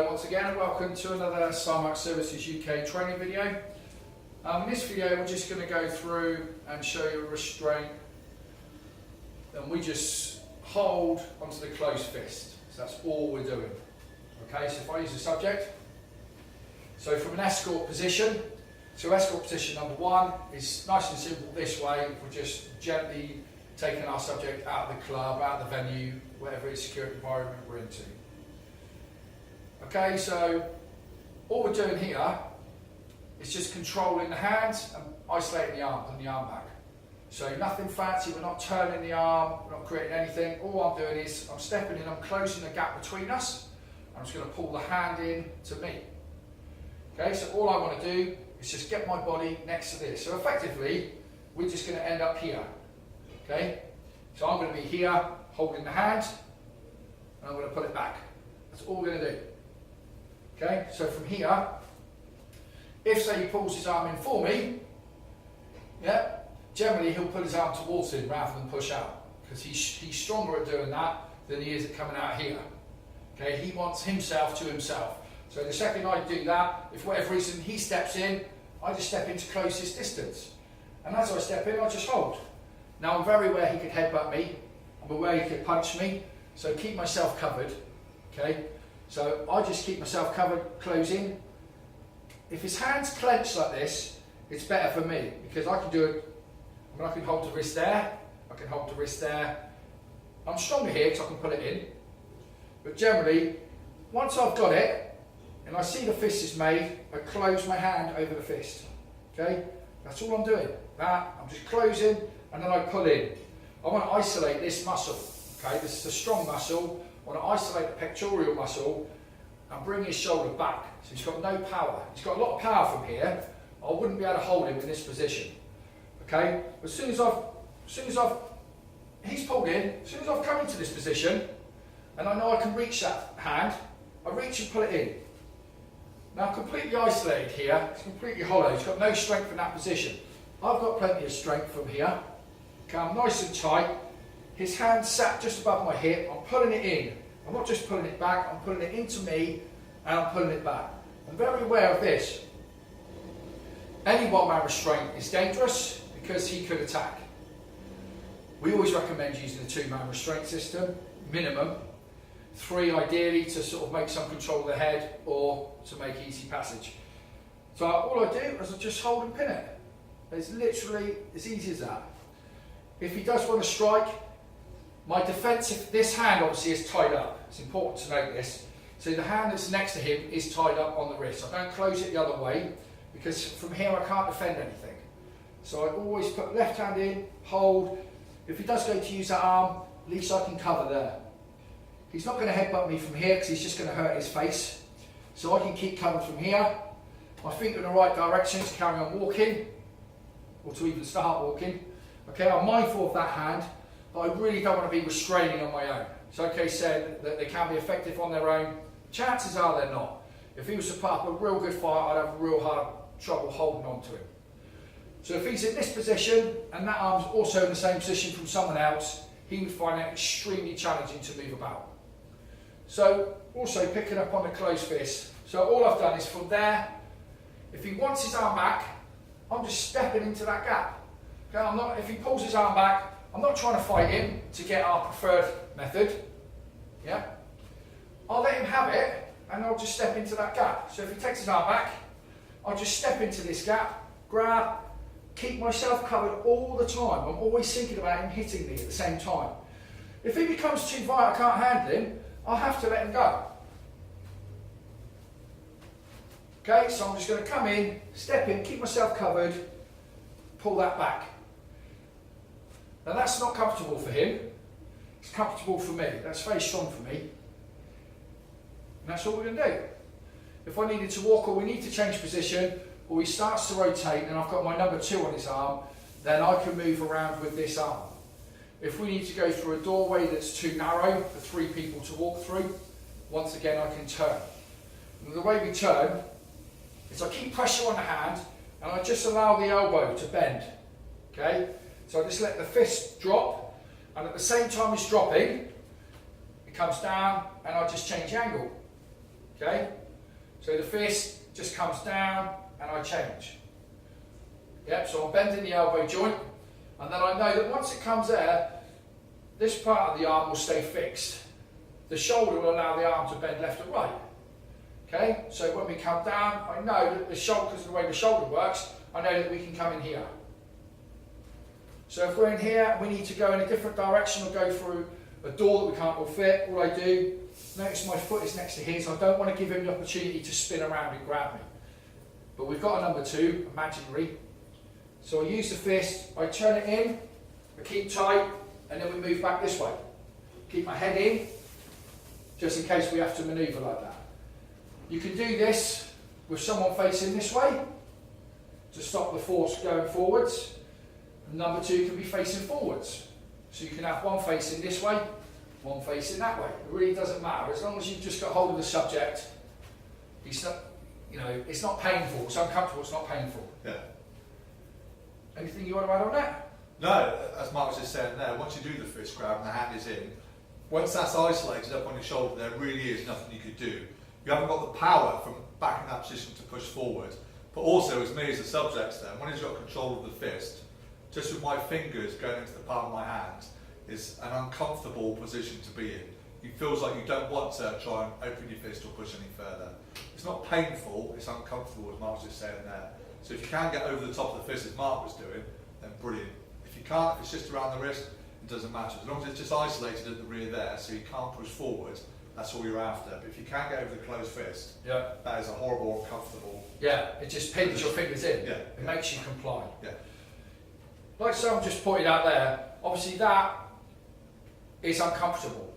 once again and welcome to another Simark Services UK training video. In this video we're just going to go through and show you a restraint, and we just hold onto the closed fist. So that's all we're doing. Okay, so if I use the subject, so from an escort position, so escort position number one is nice and simple this way. We're just gently taking our subject out of the club, out of the venue, whatever security environment we're into. Okay, so all we're doing here is just controlling the hands and isolating the arms and the arm back. So nothing fancy, we're not turning the arm, we're not creating anything. All I'm doing is I'm stepping in, I'm closing the gap between us. I'm just going to pull the hand in to me. Okay, so all I want to do is just get my body next to this. So effectively, we're just going to end up here. Okay, so I'm going to be here holding the hand and I'm going to pull it back. That's all we're going to do. Okay, so from here, if say he pulls his arm in for me, yeah, generally he'll pull his arm towards him rather than push out, because he's stronger at doing that than he is at coming out here. Okay, he wants himself to himself. So the second I do that, if for whatever reason he steps in, I just step into closest distance. And as I step in, I just hold. Now I'm very aware he could headbutt me, I'm aware he could punch me, so keep myself covered. Okay, so I just keep myself covered, closing. If his hands clench like this, it's better for me, because I can do it. I mean, I can hold the wrist there, I can hold the wrist there. I'm stronger here because I can pull it in. But generally, once I've got it, and I see the fist is made, I close my hand over the fist. Okay, that's all I'm doing. That, I'm just closing, and then I pull in. I want to isolate this muscle. Okay, this is a strong muscle. I want to isolate the pectoral muscle and bring his shoulder back. So he's got no power. He's got a lot of power from here. I wouldn't be able to hold him in this position. Okay, as soon as he's pulled in, as soon as I've come into this position, and I know I can reach that hand, I reach and pull it in. Now I'm completely isolated here. It's completely hollow. He's got no strength in that position. I've got plenty of strength from here. Okay, I'm nice and tight. His hand sat just above my hip. I'm pulling it in. I'm not just pulling it back, I'm pulling it into me and I'm pulling it back. I'm very aware of this. Any one-man restraint is dangerous because he could attack. We always recommend using a two-man restraint system, minimum. 3 ideally to sort of make some control of the head or to make easy passage. So all I do is I just hold and pin it. It's literally as easy as that. If he does want to strike, my defensive, this hand obviously is tied up. It's important to note this. So the hand that's next to him is tied up on the wrist. I don't close it the other way because from here I can't defend anything. So I always put left hand in, hold. If he does go to use that arm, at least I can cover there. He's not going to headbutt me from here because he's just going to hurt his face. So I can keep covered from here. My feet are in the right direction to carry on walking, or to even start walking. Okay, I'm mindful of that hand, but I really don't want to be restraining on my own. It's okay said that they can be effective on their own. Chances are they're not. If he was to put up a real good fight, I'd have real hard trouble holding on to him. So if he's in this position, and that arm's also in the same position from someone else, he would find it extremely challenging to move about. So also picking up on the closed fist. So all I've done is from there, if he wants his arm back, I'm just stepping into that gap. Okay, if he pulls his arm back, I'm not trying to fight him to get our preferred method. Yeah, I'll let him have it and I'll just step into that gap. So if he takes his arm back, I'll just step into this gap, grab, keep myself covered all the time. I'm always thinking about him hitting me at the same time. If he becomes too violent, I can't handle him, I'll have to let him go. Okay, so I'm just going to come in, step in, keep myself covered, pull that back. Now that's not comfortable for him, it's comfortable for me. That's very strong for me. And that's all we're going to do. If I needed to walk or we need to change position, or he starts to rotate and I've got my number 2 on his arm, then I can move around with this arm. If we need to go through a doorway that's too narrow for 3 people to walk through, once again I can turn. And the way we turn is I keep pressure on the hand and I just allow the elbow to bend. Okay? So I just let the fist drop, and at the same time it's dropping, it comes down and I just change the angle. Okay? So the fist just comes down and I change. Yep, so I'm bending the elbow joint, and then I know that once it comes there, this part of the arm will stay fixed. The shoulder will allow the arm to bend left and right. Okay, so when we come down, I know that the shoulder, because of the way the shoulder works, I know that we can come in here. So if we're in here, we need to go in a different direction or go through a door that we can't all fit, all I do, notice my foot is next to his, I don't want to give him the opportunity to spin around and grab me. But we've got a number 2, imaginary. So I use the fist, I turn it in, I keep tight, and then we move back this way. Keep my head in, just in case we have to manoeuvre like that. You can do this with someone facing this way, to stop the force going forwards. And number 2 can be facing forwards. So you can have one facing this way, one facing that way. It really doesn't matter, as long as you've just got hold of the subject. It's not, it's not painful, it's uncomfortable, it's not painful. Yeah. Anything you want to add on that? No, as Mark was just saying there, once you do the fist grab and the hand is in, once that's isolated up on your shoulder, there really is nothing you could do. You haven't got the power from back in that position to push forward. But also, as me as the subject there, when he's got control of the fist, just with my fingers going into the palm of my hand, is an uncomfortable position to be in. It feels like you don't want to try and open your fist or push any further. It's not painful, it's uncomfortable, as Mark was just saying there. So if you can get over the top of the fist, as Mark was doing, then brilliant. If you can't, if it's just around the wrist, it doesn't matter. As long as it's just isolated at the rear there, so you can't push forward, that's all you're after. But if you can't get over the closed fist, yeah, that is a horrible, uncomfortable. Yeah, it just pins your fingers in. Yeah, it makes you comply. Yeah. Like someone just pointed out there, obviously that is uncomfortable.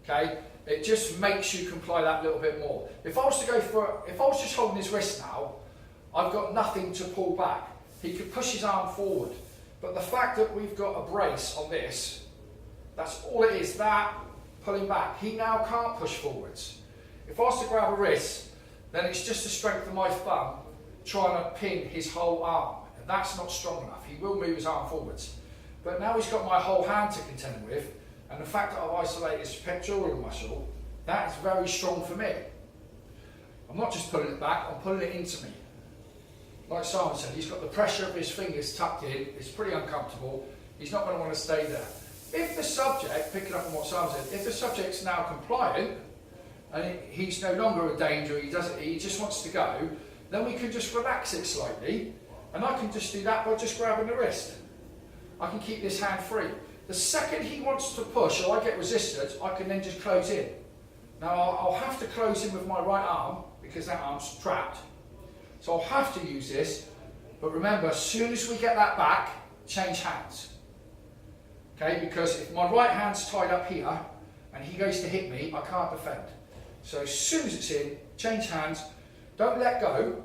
Okay, it just makes you comply that little bit more. If I was just holding his wrist now, I've got nothing to pull back. He could push his arm forward, but the fact that we've got a brace on this, that's all it is. That pulling back, he now can't push forwards. If I was to grab a wrist, then it's just the strength of my thumb trying to pin his whole arm. And that's not strong enough. He will move his arm forwards. But now he's got my whole hand to contend with, and the fact that I've isolated his pectoral muscle, that is very strong for me. I'm not just pulling it back, I'm pulling it into me. Like Simon said, he's got the pressure of his fingers tucked in, it's pretty uncomfortable, he's not going to want to stay there. If the subject, picking up on what Simon said, if the subject's now compliant, and he's no longer a danger, he just wants to go, then we can just relax it slightly, and I can just do that by just grabbing the wrist. I can keep this hand free. The second he wants to push or I get resisted, I can then just close in. Now I'll have to close in with my right arm because that arm's trapped. So I'll have to use this, but remember, as soon as we get that back, change hands. Okay, because if my right hand's tied up here and he goes to hit me, I can't defend. So as soon as it's in, change hands, don't let go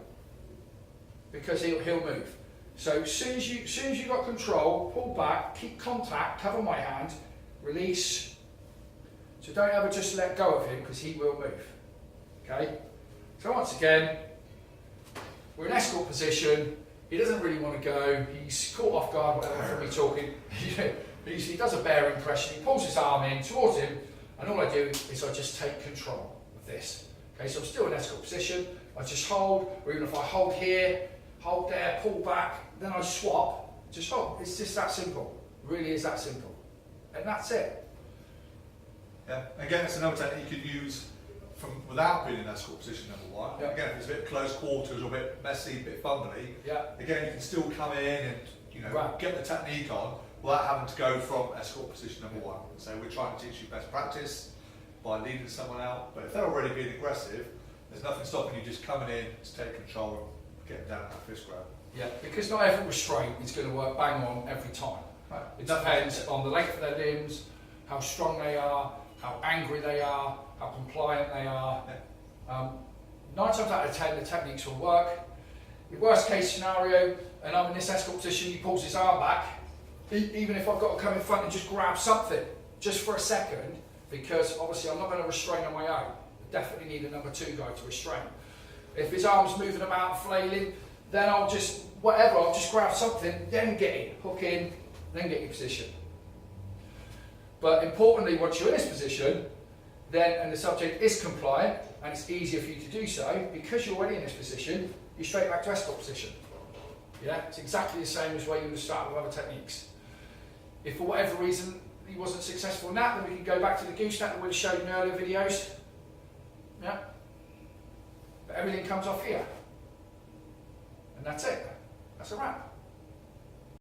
because he'll move. So as soon as you've got control, pull back, keep contact, cover my hand, release. So don't ever just let go of him because he will move. Okay? So once again, we're in escort position, he doesn't really want to go, he's caught off guard, whatever, from me talking. He does a bearing pressure, he pulls his arm in towards him, and all I do is I just take control of this. Okay, so I'm still in escort position, I just hold, or even if I hold here, hold there, pull back, then I swap, just hold. It's just that simple. It really is that simple. And that's it. Yeah, again, it's another technique you could use without being in escort position, number one. Yeah. Again, if it's a bit close quarters or a bit messy, a bit fumbly, Yeah. again, you can still come in and Right. get the technique on without having to go from escort position number one. So we're trying to teach you best practice by leading someone out, but if they're already being aggressive, there's nothing stopping you just coming in to take control and getting down that fist grab. Yeah, because not every restraint is going to work bang on every time. Right. It depends on the length of their limbs, how strong they are, how angry they are, how compliant they are. Yeah. 9 times out of 10 the techniques will work. The worst case scenario, and I'm in this escort position, he pulls his arm back, even if I've got to come in front and just grab something, just for a second, because obviously I'm not going to restrain on my own. I definitely need a number 2 guy to restrain. If his arm's moving about, flailing, then I'll just grab something, then get in, hook in, then get your position. But importantly, once you're in this position, then, and the subject is compliant, and it's easier for you to do so, because you're already in this position, you're straight back to S-stop position. Yeah, it's exactly the same as where you would start with other techniques. If for whatever reason he wasn't successful in that, then we can go back to the goose snap that we would have shown in earlier videos. Yeah, but everything comes off here, and that's it. That's a wrap.